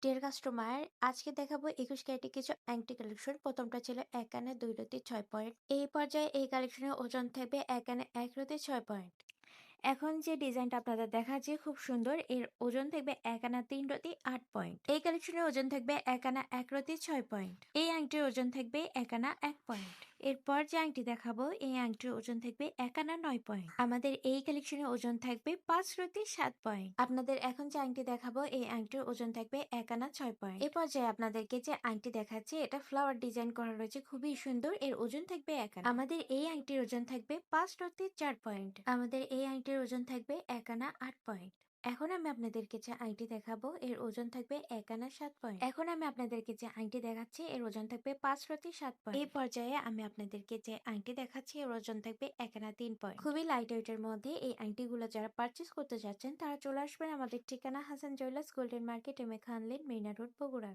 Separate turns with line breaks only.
Deer customer, আজকে দেখাবো ২১ ক্যারেটে কিছু আংটি কালেকশন। প্রথমটা ছিল ১ আনা ২ রতি ৬ পয়েন্ট। এই পর্যায়ে এই কালেকশনের ওজন থাকবে ১ আনা ১ রতি ৬ পয়েন্ট। এখন যে ডিজাইনটা আপনাদের দেখাচ্ছি খুব সুন্দর, এর ওজন থাকবে ১ আনা ৩ রতি ৮ পয়েন্ট। এই কালেকশনের ওজন থাকবে ১ আনা ১ রতি ৬ পয়েন্ট। এই আংটির ওজন থাকবে ১ আনা ১ পয়েন্ট। এরপর যে আংটি দেখাবো এই আংটির ওজন থাকবে ১ আনা ৯ পয়েন্ট। আমাদের এই কালেকশনের ওজন থাকবে ৫ রতি ৭ পয়েন্ট। আপনাদের এখন যে আংটি দেখাবো এই আংটির ওজন থাকবে ১ আনা ৬ পয়েন্ট। এই পর্যায়ে আপনাদেরকে যে আংটি দেখাচ্ছি এটা ফ্লাওয়ার ডিজাইন করা রয়েছে, খুবই সুন্দর। এর ওজন থাকবে ১ আনা। আমাদের এই আংটির ওজন থাকবে ৫ রতি ৪ পয়েন্ট। আমাদের এই আংটির ওজন থাকবে ১ আনা ৮ পয়েন্ট। এখন আমি আপনাদেরকে যে আংটি দেখাবো এর ওজন থাকবে ১ আনা ৭ পয়েন্ট। এখন আমি আপনাদেরকে যে আংটি দেখাচ্ছি এর ওজন থাকবে ৫ রতি ৭ পয়েন্ট। এই পর্যায়ে আমি আপনাদেরকে যে আংটি দেখাচ্ছি এর ওজন থাকবে ১ আনা ৩ পয়েন্ট। খুবই লাইট ওয়েটের মধ্যে এই আংটিগুলো যারা পারচেজ করতে যাচ্ছেন তারা চলে আসবেন আমাদের ঠিকানা Hasan jewellers, golden market, M A Khan lane, Marina road, Bogura.